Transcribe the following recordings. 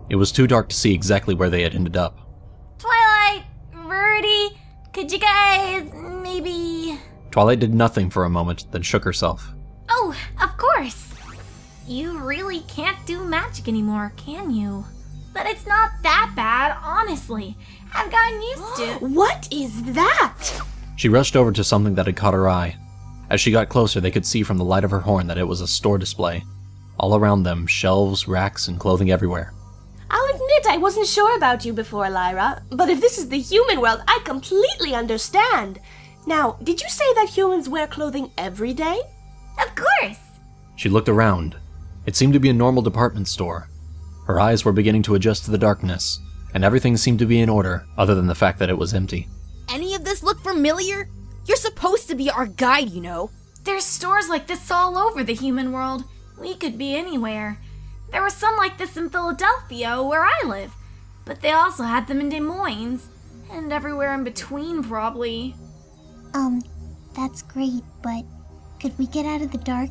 It was too dark to see exactly where they had ended up. Twilight, Rarity, could you guys maybe... Twilight did nothing for a moment, then shook herself. Oh, of course. You really can't do magic anymore, can you? But it's not that bad, honestly. I've gotten used to... What is that? She rushed over to something that had caught her eye. As she got closer, they could see from the light of her horn that it was a store display. All around them, shelves, racks, and clothing everywhere. I'll admit I wasn't sure about you before, Lyra, but if this is the human world, I completely understand. Now, did you say that humans wear clothing every day? Of course. She looked around. It seemed to be a normal department store. Her eyes were beginning to adjust to the darkness, and everything seemed to be in order, other than the fact that it was empty. Any of this look familiar? You're supposed to be our guide, you know. There's stores like this all over the human world. We could be anywhere. There were some like this in Philadelphia, where I live. But they also had them in Des Moines. And everywhere in between, probably. That's great, but could we get out of the dark?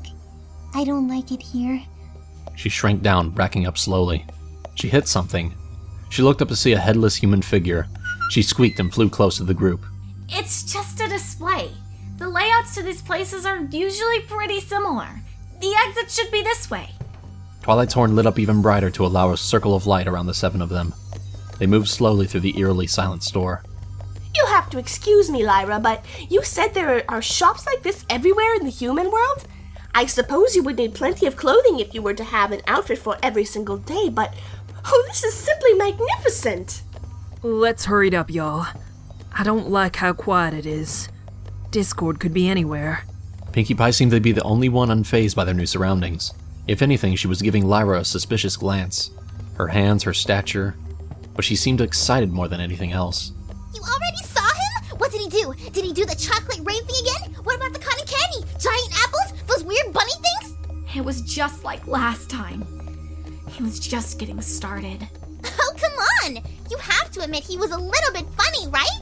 I don't like it here. She shrank down, backing up slowly. She hit something. She looked up to see a headless human figure. She squeaked and flew close to the group. It's just a display. The layouts to these places are usually pretty similar. The exit should be this way. Twilight's horn lit up even brighter to allow a circle of light around the 7 of them. They moved slowly through the eerily silent store. You'll have to excuse me, Lyra, but you said there are shops like this everywhere in the human world? I suppose you would need plenty of clothing if you were to have an outfit for every single day, but this is simply magnificent! Let's hurry it up, y'all. I don't like how quiet it is. Discord could be anywhere. Pinkie Pie seemed to be the only one unfazed by their new surroundings. If anything, she was giving Lyra a suspicious glance. Her hands, her stature, but she seemed excited more than anything else. You already saw him? What did he do? Did he do the chocolate rain thing again? What about the cotton candy? Giant apples? Those weird bunny things? It was just like last time. He was just getting started. Oh, come on! You have to admit he was a little bit funny, right?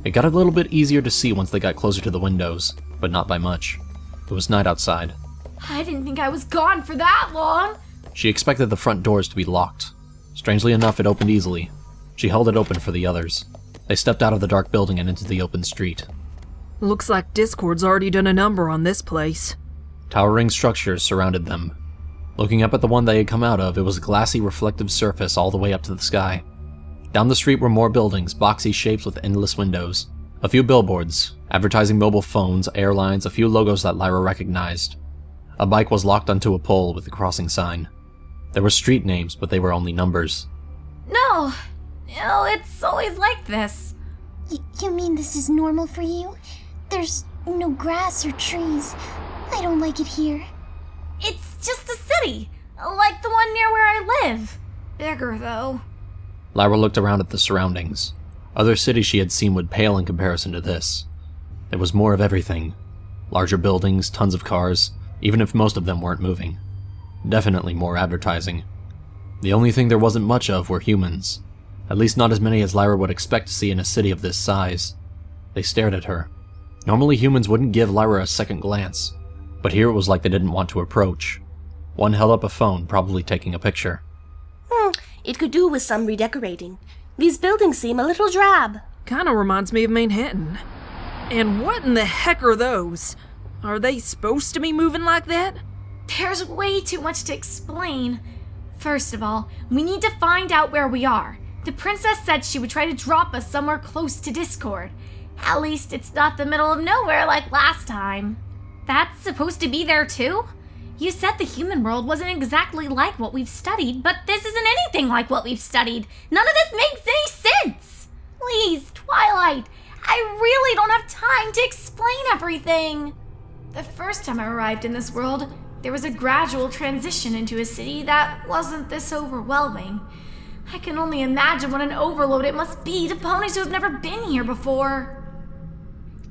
It got a little bit easier to see once they got closer to the windows, but not by much. It was night outside. I didn't think I was gone for that long. She expected the front doors to be locked. Strangely enough, it opened easily. She held it open for the others. They stepped out of the dark building and into the open street. Looks like Discord's already done a number on this place. Towering structures surrounded them. Looking up at the one they had come out of, it was a glassy, reflective surface all the way up to the sky. Down the street were more buildings, boxy shapes with endless windows. A few billboards, advertising mobile phones, airlines, a few logos that Lyra recognized. A bike was locked onto a pole with the crossing sign. There were street names, but they were only numbers. No, it's always like this. You mean this is normal for you? There's no grass or trees. I don't like it here. It's just a city, like the one near where I live. Bigger, though. Lyra looked around at the surroundings. Other cities she had seen would pale in comparison to this. There was more of everything. Larger buildings, tons of cars, even if most of them weren't moving. Definitely more advertising. The only thing there wasn't much of were humans. At least not as many as Lyra would expect to see in a city of this size. They stared at her. Normally humans wouldn't give Lyra a second glance, but here it was like they didn't want to approach. One held up a phone, probably taking a picture. It could do with some redecorating. These buildings seem a little drab. Kinda reminds me of Manhattan. And what in the heck are those? Are they supposed to be moving like that? There's way too much to explain. First of all, we need to find out where we are. The princess said she would try to drop us somewhere close to Discord. At least it's not the middle of nowhere like last time. That's supposed to be there too? You said the human world wasn't exactly like what we've studied, but this isn't anything like what we've studied. None of this makes any sense. Please, Twilight, I really don't have time to explain everything. The first time I arrived in this world, there was a gradual transition into a city that wasn't this overwhelming. I can only imagine what an overload it must be to ponies who have never been here before.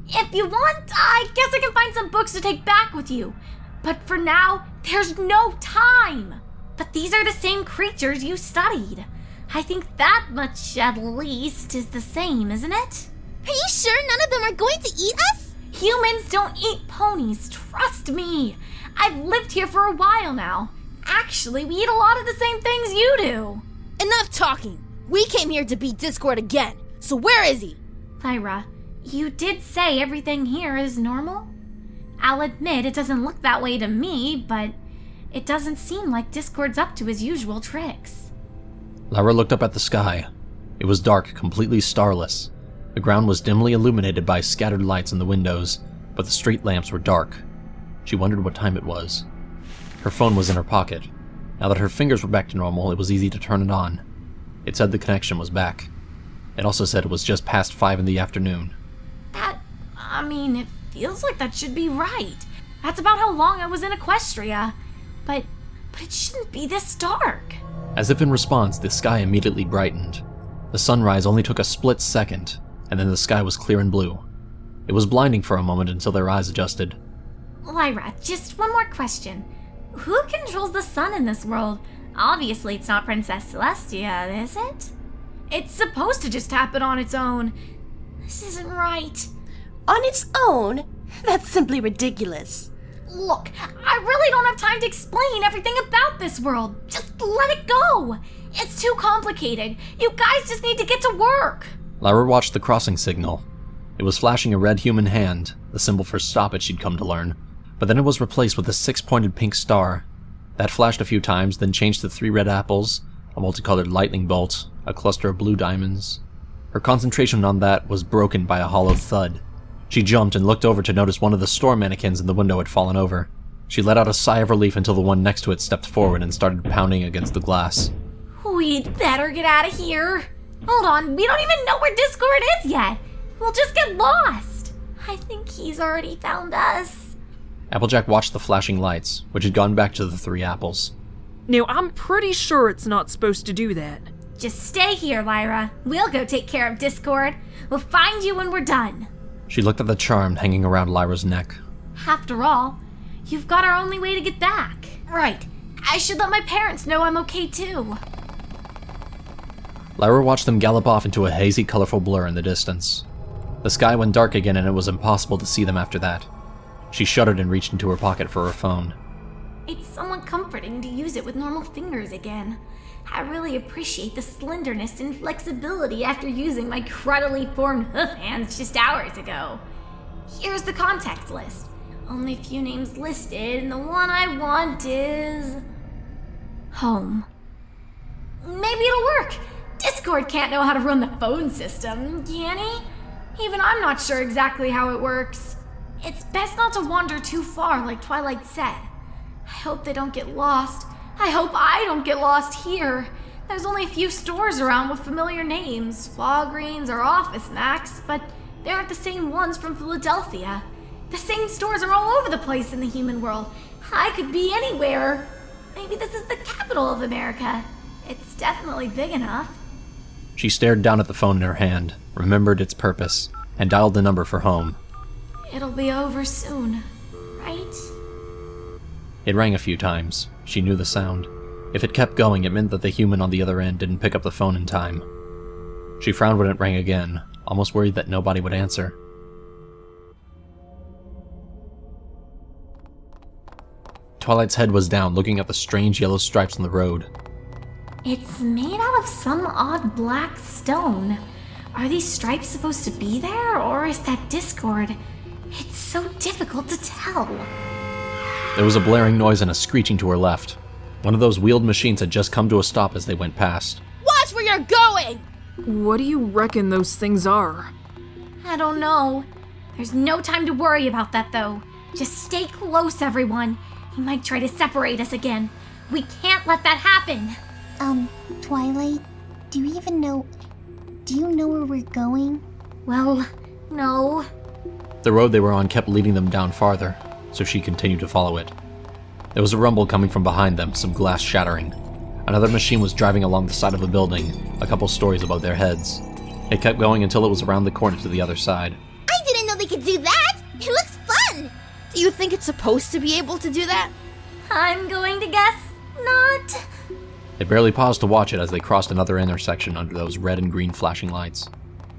If you want, I guess I can find some books to take back with you. But for now, there's no time. But these are the same creatures you studied. I think that much, at least, is the same, isn't it? Are you sure none of them are going to eat us? Humans don't eat ponies, trust me. I've lived here for a while now. Actually, we eat a lot of the same things you do. enough talking! We came here to beat Discord again, so where is he? Lyra, you did say everything here is normal? I'll admit it doesn't look that way to me, but it doesn't seem like Discord's up to his usual tricks. Lyra looked up at the sky. It was dark, completely starless. The ground was dimly illuminated by scattered lights in the windows, but the street lamps were dark. She wondered what time it was. Her phone was in her pocket. Now that her fingers were back to normal, it was easy to turn it on. It said the connection was back. It also said it was just past 5 in the afternoon. It feels like that should be right. That's about how long I was in Equestria. But it shouldn't be this dark. As if in response, the sky immediately brightened. The sunrise only took a split second, and then the sky was clear and blue. It was blinding for a moment until their eyes adjusted. Lyra, just one more question. Who controls the sun in this world? Obviously it's not Princess Celestia, is it? It's supposed to just happen on its own. This isn't right. On its own? That's simply ridiculous. Look, I really don't have time to explain everything about this world. Just let it go. It's too complicated. You guys just need to get to work. Lyra watched the crossing signal. It was flashing a red human hand, the symbol for stop it she'd come to learn, but then it was replaced with a 6-pointed pink star. That flashed a few times, then changed to 3 red apples, a multicolored lightning bolt, a cluster of blue diamonds. Her concentration on that was broken by a hollow thud. She jumped and looked over to notice one of the store mannequins in the window had fallen over. She let out a sigh of relief until the one next to it stepped forward and started pounding against the glass. We'd better get out of here. Hold on, we don't even know where Discord is yet. We'll just get lost. I think he's already found us. Applejack watched the flashing lights, which had gone back to the 3 apples. Now, I'm pretty sure it's not supposed to do that. Just stay here, Lyra. We'll go take care of Discord. We'll find you when we're done. She looked at the charm hanging around Lyra's neck. After all, you've got our only way to get back. Right. I should let my parents know I'm okay too. Lyra watched them gallop off into a hazy, colorful blur in the distance. The sky went dark again and it was impossible to see them after that. She shuddered and reached into her pocket for her phone. It's somewhat comforting to use it with normal fingers again. I really appreciate the slenderness and flexibility after using my cruddily formed hoof hands just hours ago. Here's the contact list. Only a few names listed, and the one I want is... home. Maybe it'll work. Discord can't know how to run the phone system, can he? Even I'm not sure exactly how it works. It's best not to wander too far, like Twilight said. I hope they don't get lost. I hope I don't get lost here. There's only a few stores around with familiar names, Walgreens or Office Max, but they aren't the same ones from Philadelphia. The same stores are all over the place in the human world. I could be anywhere. Maybe this is the capital of America. It's definitely big enough. She stared down at the phone in her hand, remembered its purpose, and dialed the number for home. It'll be over soon, right? It rang a few times. She knew the sound. If it kept going, it meant that the human on the other end didn't pick up the phone in time. She frowned when it rang again, almost worried that nobody would answer. Twilight's head was down, looking at the strange yellow stripes on the road. It's made out of some odd black stone. Are these stripes supposed to be there, or is that Discord? It's so difficult to tell. There was a blaring noise and a screeching to her left. One of those wheeled machines had just come to a stop as they went past. Watch where you're going! What do you reckon those things are? I don't know. There's no time to worry about that, though. Just stay close, everyone. He might try to separate us again. We can't let that happen. Twilight, do you know where we're going? Well, no. The road they were on kept leading them down farther, so she continued to follow it. There was a rumble coming from behind them, some glass shattering. Another machine was driving along the side of a building, a couple stories above their heads. It kept going until it was around the corner to the other side. I didn't know they could do that! It looks fun! Do you think it's supposed to be able to do that? I'm going to guess not. They barely paused to watch it as they crossed another intersection under those red and green flashing lights.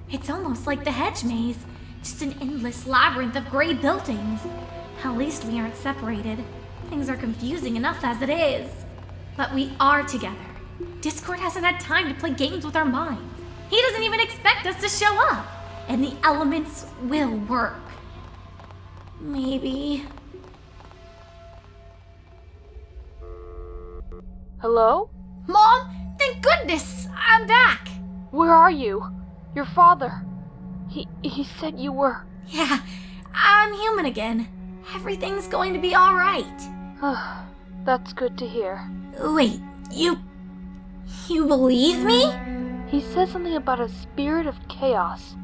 It's almost like the hedge maze. Just an endless labyrinth of gray buildings. At least we aren't separated. Things are confusing enough as it is. But we are together, Discord hasn't had time to play games with our minds. He doesn't even expect us to show up. And the elements will work. Maybe. Hello? Mom, thank goodness, I'm back. Where are you? Your father. He said you were... Yeah, I'm human again. Everything's going to be alright. That's good to hear. Wait, you believe me? He said something about a spirit of chaos.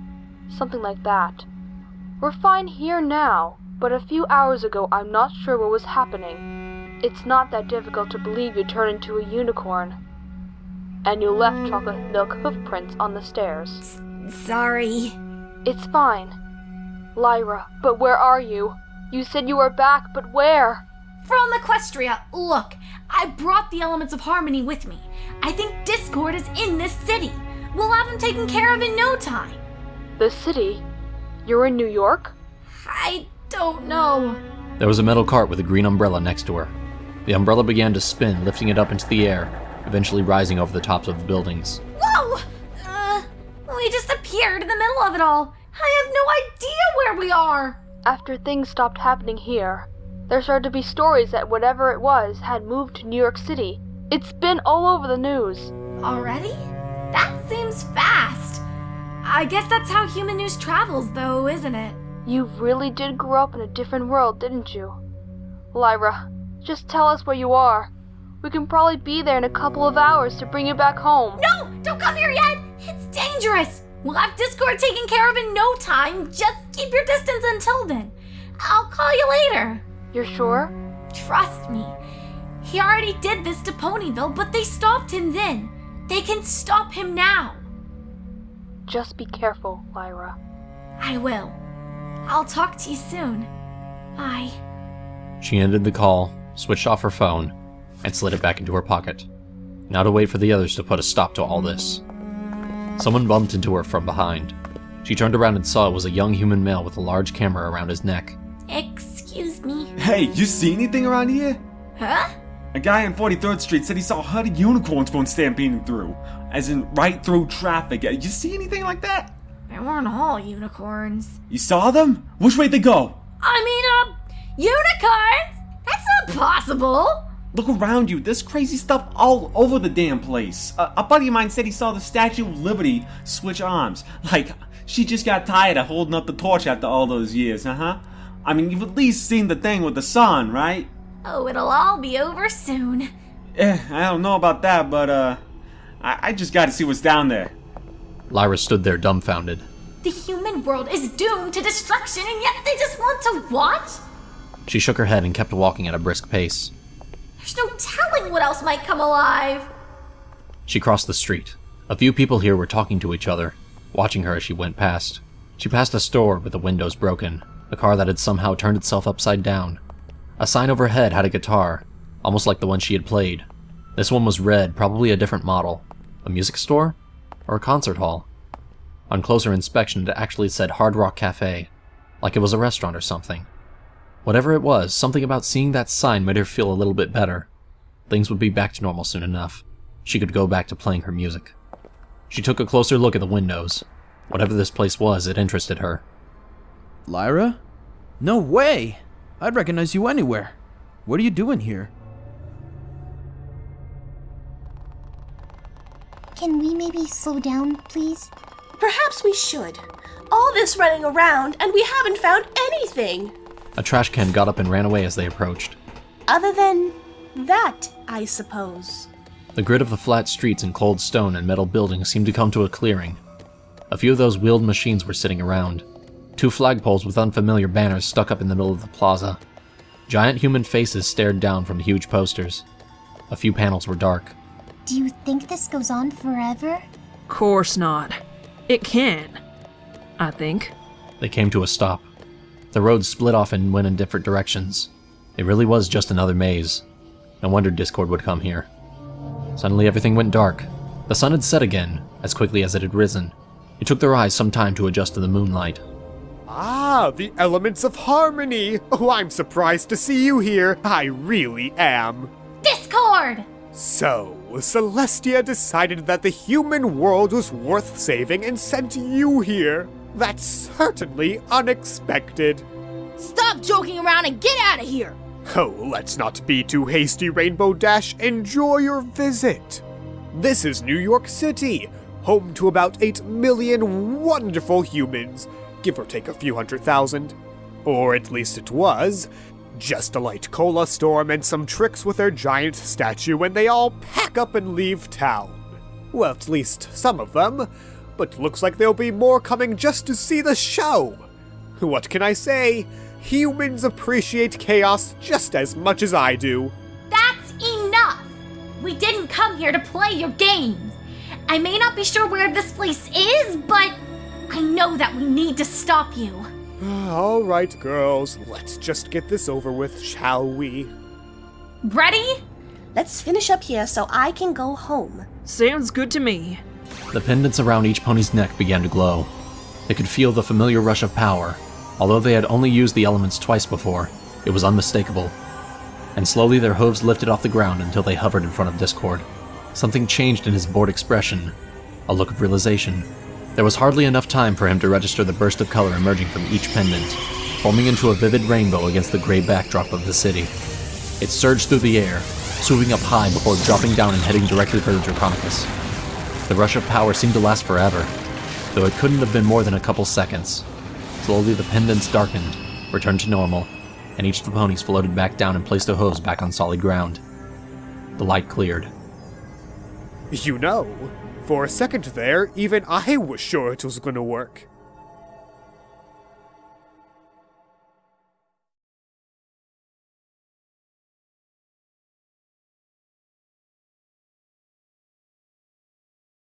Something like that. We're fine here now, but a few hours ago I'm not sure what was happening. It's not that difficult to believe you turned into a unicorn. And you left chocolate milk hoofprints on the stairs. Sorry. It's fine. Lyra, but where are you? You said you were back, but where? From Equestria. Look, I brought the elements of harmony with me. I think Discord is in this city. We'll have him taken care of in no time. The city? You're in New York? I don't know. There was a metal cart with a green umbrella next to her. The umbrella began to spin, lifting it up into the air, eventually rising over the tops of the buildings. Whoa! We just appeared in the middle of it all. I have no idea where we are. After things stopped happening here, there started to be stories that whatever it was had moved to New York City. It's been all over the news. Already? That seems fast. I guess that's how human news travels, though, isn't it? You really did grow up in a different world, didn't you? Lyra, just tell us where you are. We can probably be there in a couple of hours to bring you back home. No! Don't come here yet! It's dangerous! We'll have Discord taken care of in no time. Just keep your distance until then. I'll call you later. You're sure? Trust me. He already did this to Ponyville, but they stopped him then. They can stop him now. Just be careful, Lyra. I will. I'll talk to you soon. Bye. She ended the call, switched off her phone, and slid it back into her pocket. Now to wait for the others to put a stop to all this. Someone bumped into her from behind. She turned around and saw it was a young human male with a large camera around his neck. Excuse me. Hey, you see anything around here? Huh? A guy on 43rd Street said he saw a herd of unicorns going stampeding through. As in, right through traffic. You see anything like that? They weren't all unicorns. You saw them? Which way'd they go? Unicorns? That's not possible. Look around you, there's crazy stuff all over the damn place. A buddy of mine said he saw the Statue of Liberty switch arms. Like, she just got tired of holding up the torch after all those years, I mean, you've at least seen the thing with the sun, right? Oh, it'll all be over soon. I don't know about that, but, I just gotta see what's down there. Lyra stood there dumbfounded. The human world is doomed to destruction, and yet they just want to watch? She shook her head and kept walking at a brisk pace. There's no telling what else might come alive. She crossed the street. A few people here were talking to each other, watching her as she went past. She passed a store with the windows broken, a car that had somehow turned itself upside down. A sign overhead had a guitar, almost like the one she had played. This one was red, probably a different model. A music store? Or a concert hall? On closer inspection, it actually said Hard Rock Cafe, like it was a restaurant or something. Whatever it was, something about seeing that sign made her feel a little bit better. Things would be back to normal soon enough. She could go back to playing her music. She took a closer look at the windows. Whatever this place was, it interested her. Lyra? No way! I'd recognize you anywhere. What are you doing here? Can we maybe slow down, please? Perhaps we should. All this running around, and we haven't found anything. A trash can got up and ran away as they approached. Other than that, I suppose. The grid of the flat streets and cold stone and metal buildings seemed to come to a clearing. A few of those wheeled machines were sitting around. 2 flagpoles with unfamiliar banners stuck up in the middle of the plaza. Giant human faces stared down from the huge posters. A few panels were dark. Do you think this goes on forever? Course not. It can. I think. They came to a stop. The road split off and went in different directions. It really was just another maze. No wonder Discord would come here. Suddenly everything went dark. The sun had set again, as quickly as it had risen. It took their eyes some time to adjust to the moonlight. Ah, the elements of harmony! Oh, I'm surprised to see you here. I really am. Discord! So, Celestia decided that the human world was worth saving and sent you here. That's certainly unexpected. Stop joking around and get out of here! Oh, let's not be too hasty, Rainbow Dash. Enjoy your visit. This is New York City, home to about 8 million wonderful humans, give or take a few 100,000. Or at least it was. Just a light cola storm and some tricks with their giant statue and they all pack up and leave town. Well, at least some of them. But looks like there'll be more coming just to see the show. What can I say? Humans appreciate chaos just as much as I do. That's enough! We didn't come here to play your games. I may not be sure where this place is, but I know that we need to stop you. All right, girls, let's just get this over with, shall we? Ready? Let's finish up here so I can go home. Sounds good to me. The pendants around each pony's neck began to glow. They could feel the familiar rush of power. Although they had only used the elements twice before, it was unmistakable. And slowly their hooves lifted off the ground until they hovered in front of Discord. Something changed in his bored expression, a look of realization. There was hardly enough time for him to register the burst of color emerging from each pendant, forming into a vivid rainbow against the gray backdrop of the city. It surged through the air, swooping up high before dropping down and heading directly for the Draconicus. The rush of power seemed to last forever, though it couldn't have been more than a couple seconds. Slowly the pendants darkened, returned to normal, and each of the ponies floated back down and placed their hooves back on solid ground. The light cleared. You know, for a second there, even I was sure it was gonna work.